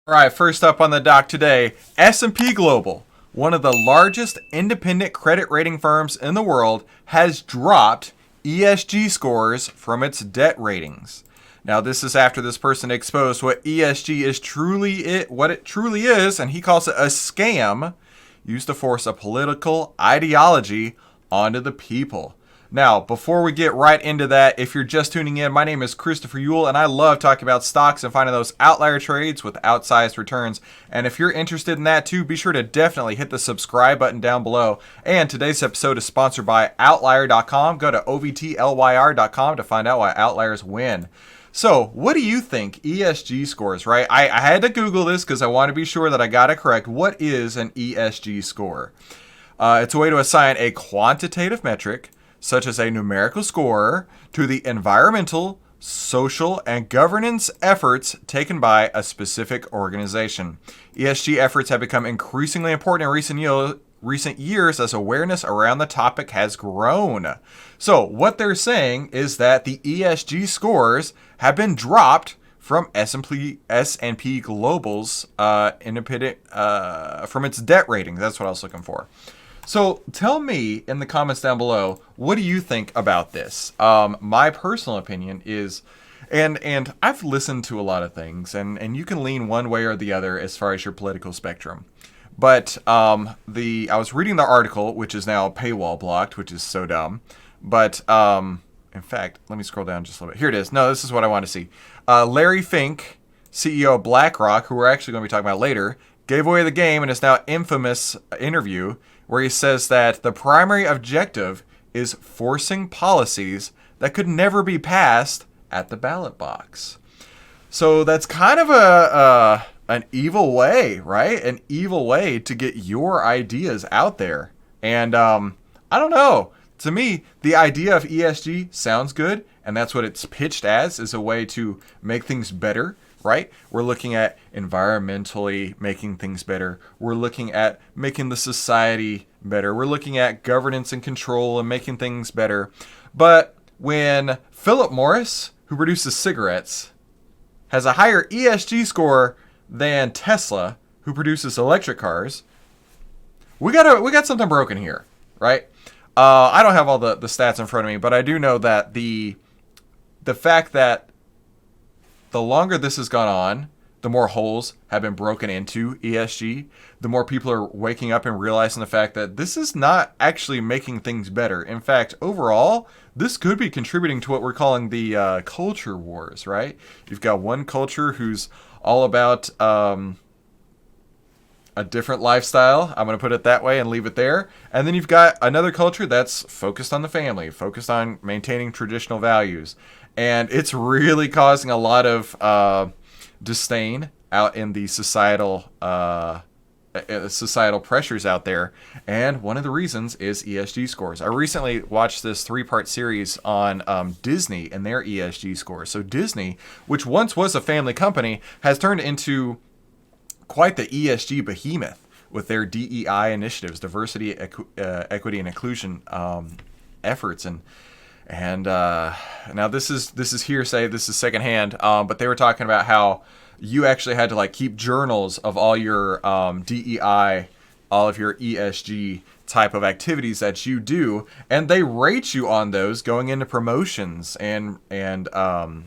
All right, first up on the dock today, S&P Global, one of the largest independent credit rating firms in the world, has dropped ESG scores from its debt ratings. Now, this is after this person exposed what ESG is what it truly is, and he calls it a scam used to force a political ideology onto the people. Now, before we get right into that, if you're just tuning in, my name is Christopher Ewell, and I love talking about stocks and finding those outlier trades with outsized returns. And if you're interested in that too, be sure to definitely hit the subscribe button down below. And today's episode is sponsored by Outlier.com. Go to OVTLYR.com to find out why outliers win. So, what do you think ESG scores, right? I had to Google this because I want to be sure that I got it correct. What is an ESG score? It's a way to assign a quantitative metric, such as a numerical score, to the environmental, social, and governance efforts taken by a specific organization. ESG efforts have become increasingly important in recent years as awareness around the topic has grown. So what they're saying is that the ESG scores have been dropped from S&P Global's independent from its debt ratings. That's what I was looking for. So tell me in the comments down below, what do you think about this? My personal opinion is, and I've listened to a lot of things, and you can lean one way or the other as far as your political spectrum. But I was reading the article, which is now paywall blocked, which is so dumb. But in fact, let me scroll down just a little bit. Here it is. No, this is what I want to see. Larry Fink, CEO of BlackRock, who we're actually going to be talking about later, gave away the game in his now infamous interview where he says that the primary objective is forcing policies that could never be passed at the ballot box. So that's kind of an evil way, right? An evil way to get your ideas out there. And I don't know. To me, the idea of ESG sounds good, and that's what it's pitched as, is a way to make things better. Right? We're looking at environmentally making things better. We're looking at making the society better. We're looking at governance and control and making things better. But when Philip Morris, who produces cigarettes, has a higher ESG score than Tesla, who produces electric cars, we got something broken here, right? I don't have all the stats in front of me, but I do know that the fact that the longer this has gone on, the more holes have been broken into ESG, the more people are waking up and realizing the fact that this is not actually making things better. In fact, overall, this could be contributing to what we're calling the culture wars, right? You've got one culture who's all about a different lifestyle. I'm going to put it that way and leave it there. And then you've got another culture that's focused on the family, focused on maintaining traditional values. And it's really causing a lot of disdain out in the societal pressures out there. And one of the reasons is ESG scores. I recently watched this 3-part series on Disney and their ESG scores. So Disney, which once was a family company, has turned into quite the ESG behemoth with their DEI initiatives, diversity, equity, and inclusion efforts. And now this is hearsay, this is secondhand, but they were talking about how you actually had to keep journals of all your DEI, all of your ESG type of activities that you do, and they rate you on those going into promotions and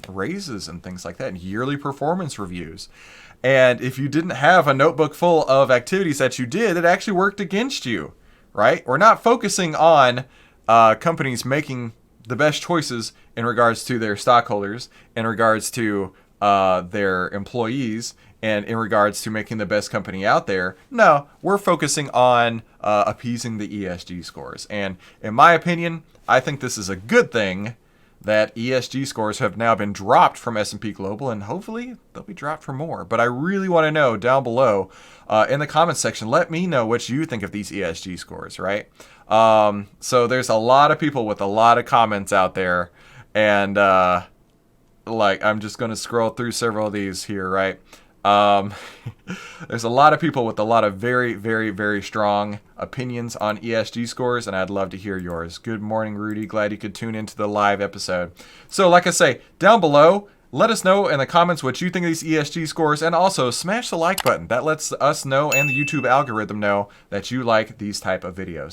raises and things like that, and yearly performance reviews. And if you didn't have a notebook full of activities that you did, it actually worked against you, right? We're not focusing on companies making the best choices in regards to their stockholders, in regards to their employees, and in regards to making the best company out there. No, we're focusing on appeasing the ESG scores. And in my opinion, I think this is a good thing that ESG scores have now been dropped from S&P Global, and hopefully they'll be dropped for more. But I really want to know down below in the comments section, let me know what you think of these ESG scores, right? So there's a lot of people with a lot of comments out there, and I'm just going to scroll through several of these here, right? There's a lot of people with a lot of very, very, very strong opinions on ESG scores, and I'd love to hear yours. Good morning, Rudy. Glad you could tune into the live episode. So like I say, down below, Let us know in the comments what you think of these ESG scores, and also smash the like button. That lets us know and the YouTube algorithm know that you like these type of videos.